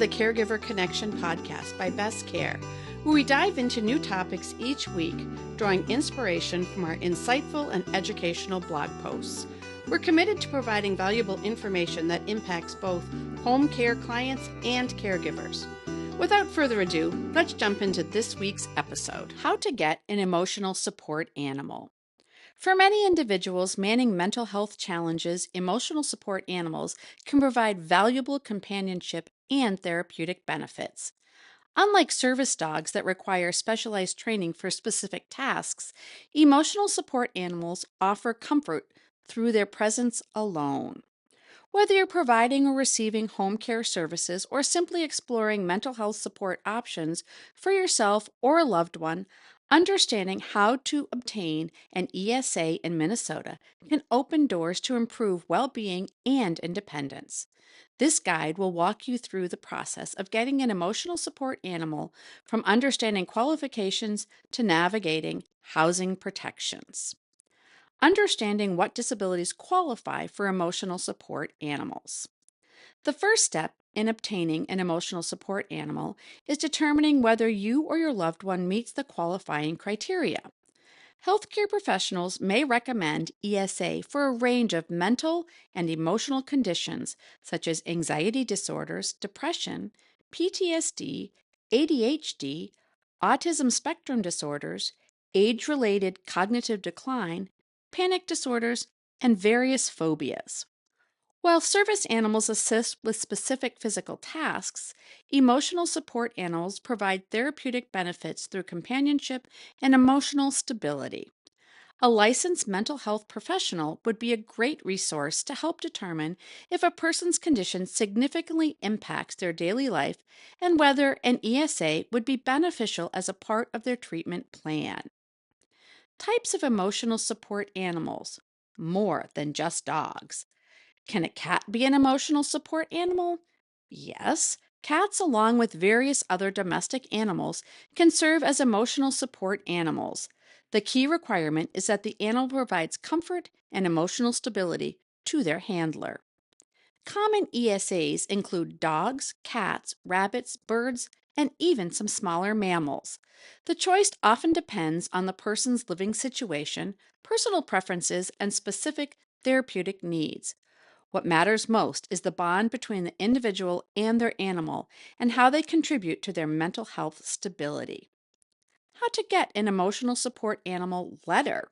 the Caregiver Connection podcast by Best Care, where we dive into new topics each week, drawing inspiration from our insightful and educational blog posts. We're committed to providing valuable information that impacts both home care clients and caregivers. Without further ado, let's jump into this week's episode. How to get an emotional support animal. For many individuals manning mental health challenges, emotional support animals can provide valuable companionship and therapeutic benefits. Unlike service dogs that require specialized training for specific tasks, emotional support animals offer comfort through their presence alone. Whether you're providing or receiving home care services or simply exploring mental health support options for yourself or a loved one, understanding how to obtain an ESA in Minnesota can open doors to improve well-being and independence. This guide will walk you through the process of getting an emotional support animal, from understanding qualifications to navigating housing protections. Understanding what disabilities qualify for emotional support animals. The first step in obtaining an emotional support animal is determining whether you or your loved one meets the qualifying criteria. Healthcare professionals may recommend ESA for a range of mental and emotional conditions such as anxiety disorders, depression, PTSD, ADHD, autism spectrum disorders, age-related cognitive decline, panic disorders, and various phobias. While service animals assist with specific physical tasks, emotional support animals provide therapeutic benefits through companionship and emotional stability. A licensed mental health professional would be a great resource to help determine if a person's condition significantly impacts their daily life and whether an ESA would be beneficial as a part of their treatment plan. Types of emotional support animals: more than just dogs. Can a cat be an emotional support animal? Yes, cats, along with various other domestic animals, can serve as emotional support animals. The key requirement is that the animal provides comfort and emotional stability to their handler. Common ESAs include dogs, cats, rabbits, birds, and even some smaller mammals. The choice often depends on the person's living situation, personal preferences, and specific therapeutic needs. What matters most is the bond between the individual and their animal and how they contribute to their mental health stability. How to get an emotional support animal letter.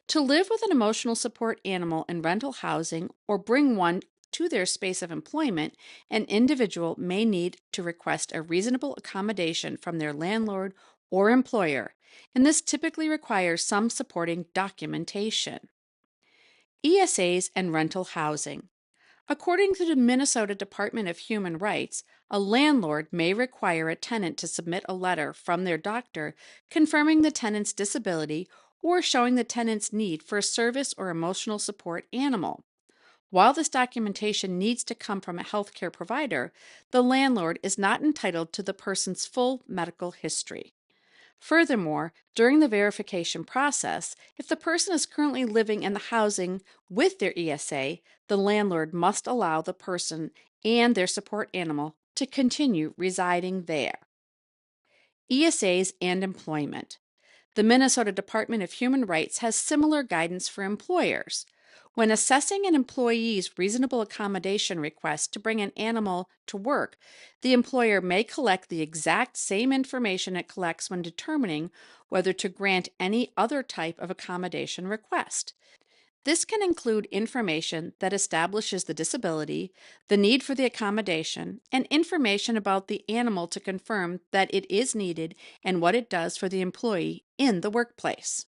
To live with an emotional support animal in rental housing or bring one to their space of employment, an individual may need to request a reasonable accommodation from their landlord or employer, and this typically requires some supporting documentation. ESAs and rental housing. According to the Minnesota Department of Human Rights, a landlord may require a tenant to submit a letter from their doctor confirming the tenant's disability or showing the tenant's need for a service or emotional support animal. While this documentation needs to come from a healthcare provider, the landlord is not entitled to the person's full medical history. Furthermore, during the verification process, if the person is currently living in the housing with their ESA, the landlord must allow the person and their support animal to continue residing there. ESAs and employment. The Minnesota Department of Human Rights has similar guidance for employers. When assessing an employee's reasonable accommodation request to bring an animal to work, the employer may collect the exact same information it collects when determining whether to grant any other type of accommodation request. This can include information that establishes the disability, the need for the accommodation, and information about the animal to confirm that it is needed and what it does for the employee in the workplace.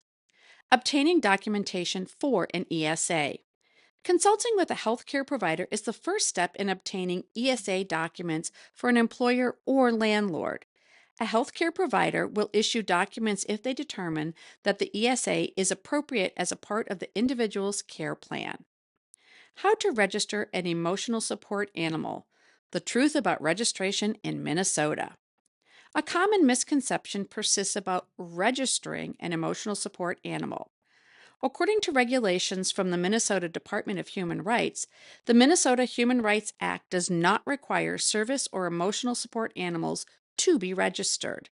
Obtaining documentation for an ESA. Consulting with a healthcare provider is the first step in obtaining ESA documents for an employer or landlord. A healthcare provider will issue documents if they determine that the ESA is appropriate as a part of the individual's care plan. How to register an emotional support animal. The truth about registration in Minnesota. A common misconception persists about registering an emotional support animal. According to regulations from the Minnesota Department of Human Rights, the Minnesota Human Rights Act does not require service or emotional support animals to be registered.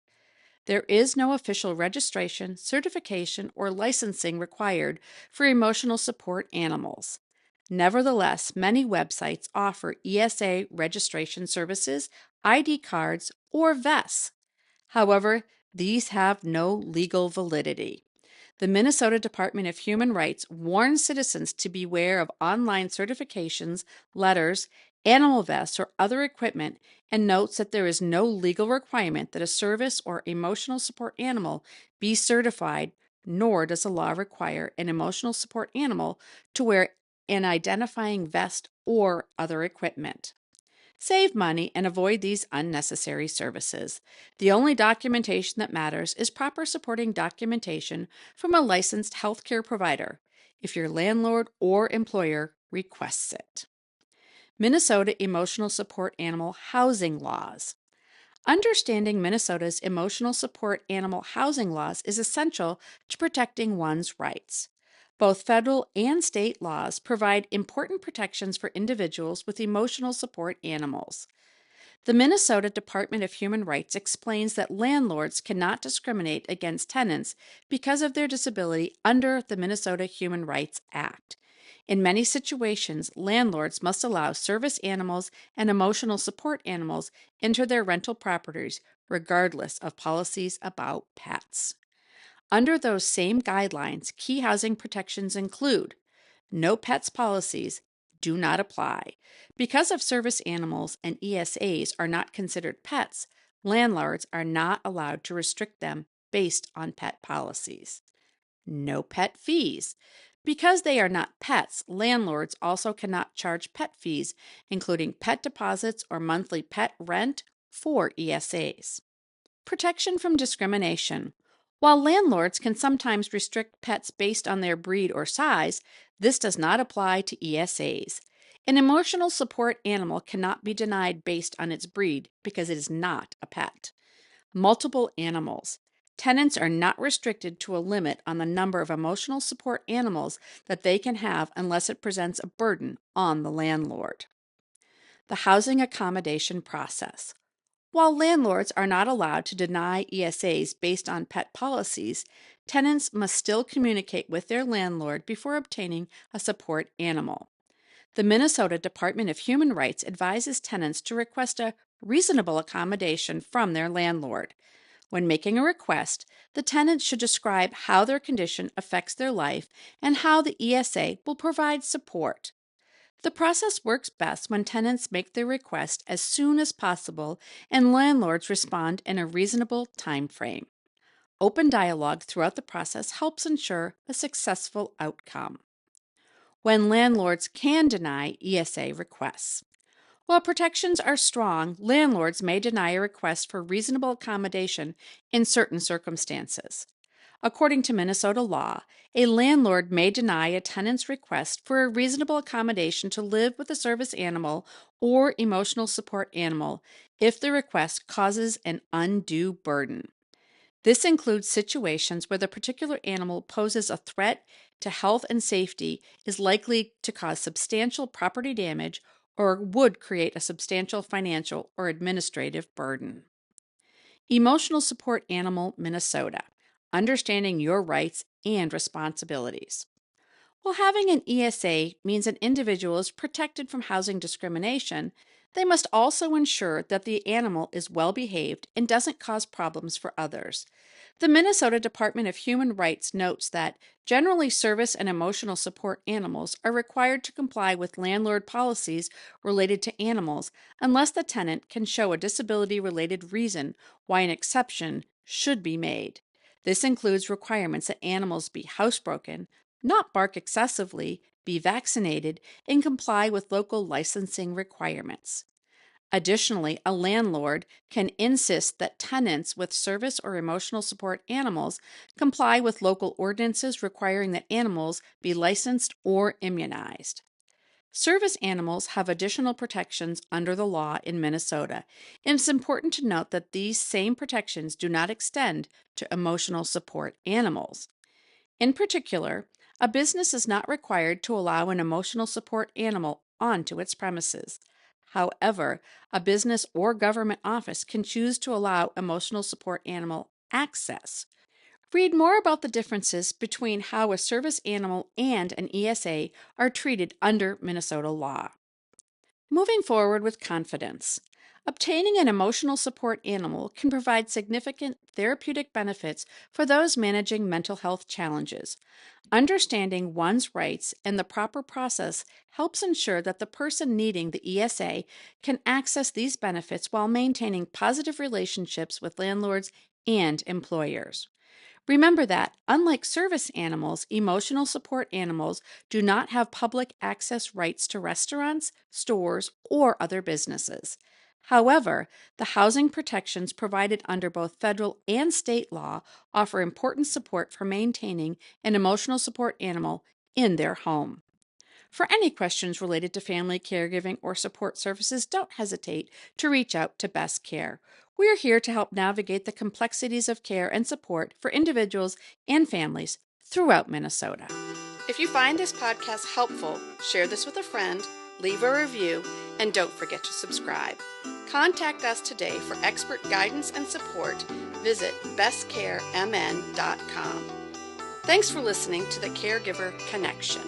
There is no official registration, certification, or licensing required for emotional support animals. Nevertheless, many websites offer ESA registration services, ID cards, or vests. However, these have no legal validity. The Minnesota Department of Human Rights warns citizens to beware of online certifications, letters, animal vests, or other equipment, and notes that there is no legal requirement that a service or emotional support animal be certified, nor does the law require an emotional support animal to wear an identifying vest or other equipment. Save money and avoid these unnecessary services. The only documentation that matters is proper supporting documentation from a licensed healthcare provider if your landlord or employer requests it. Minnesota Emotional Support Animal Housing Laws. Understanding Minnesota's emotional support animal housing laws is essential to protecting one's rights. Both federal and state laws provide important protections for individuals with emotional support animals. The Minnesota Department of Human Rights explains that landlords cannot discriminate against tenants because of their disability under the Minnesota Human Rights Act. In many situations, landlords must allow service animals and emotional support animals into their rental properties, regardless of policies about pets. Under those same guidelines, key housing protections include no pets policies do not apply. Because of service animals and ESAs are not considered pets, landlords are not allowed to restrict them based on pet policies. No pet fees. Because they are not pets, landlords also cannot charge pet fees, including pet deposits or monthly pet rent for ESAs. Protection from discrimination. While landlords can sometimes restrict pets based on their breed or size, this does not apply to ESAs. An emotional support animal cannot be denied based on its breed because it is not a pet. Multiple animals. Tenants are not restricted to a limit on the number of emotional support animals that they can have unless it presents a burden on the landlord. The housing accommodation process. While landlords are not allowed to deny ESAs based on pet policies, tenants must still communicate with their landlord before obtaining a support animal. The Minnesota Department of Human Rights advises tenants to request a reasonable accommodation from their landlord. When making a request, the tenant should describe how their condition affects their life and how the ESA will provide support. The process works best when tenants make their request as soon as possible and landlords respond in a reasonable time frame. Open dialogue throughout the process helps ensure a successful outcome. When landlords can deny ESA requests. While protections are strong, landlords may deny a request for reasonable accommodation in certain circumstances. According to Minnesota law, a landlord may deny a tenant's request for a reasonable accommodation to live with a service animal or emotional support animal if the request causes an undue burden. This includes situations where the particular animal poses a threat to health and safety, is likely to cause substantial property damage, or would create a substantial financial or administrative burden. Emotional Support Animal Minnesota. Understanding your rights and responsibilities. While having an ESA means an individual is protected from housing discrimination, they must also ensure that the animal is well behaved and doesn't cause problems for others. The Minnesota Department of Human Rights notes that generally service and emotional support animals are required to comply with landlord policies related to animals unless the tenant can show a disability-related reason why an exception should be made. This includes requirements that animals be housebroken, not bark excessively, be vaccinated, and comply with local licensing requirements. Additionally, a landlord can insist that tenants with service or emotional support animals comply with local ordinances requiring that animals be licensed or immunized. Service animals have additional protections under the law in Minnesota, and it's important to note that these same protections do not extend to emotional support animals. In particular, A business is not required to allow an emotional support animal onto its premises. However, a business or government office can choose to allow emotional support animal access. Read more about the differences between how a service animal and an ESA are treated under Minnesota law. Moving forward with confidence. Obtaining an emotional support animal can provide significant therapeutic benefits for those managing mental health challenges. Understanding one's rights and the proper process helps ensure that the person needing the ESA can access these benefits while maintaining positive relationships with landlords and employers. Remember that, unlike service animals, emotional support animals do not have public access rights to restaurants, stores, or other businesses. However, the housing protections provided under both federal and state law offer important support for maintaining an emotional support animal in their home. For any questions related to family caregiving or support services, don't hesitate to reach out to Best Care. We are here to help navigate the complexities of care and support for individuals and families throughout Minnesota. If you find this podcast helpful, share this with a friend, leave a review, and don't forget to subscribe. Contact us today for expert guidance and support. Visit bestcaremn.com. Thanks for listening to the Caregiver Connection.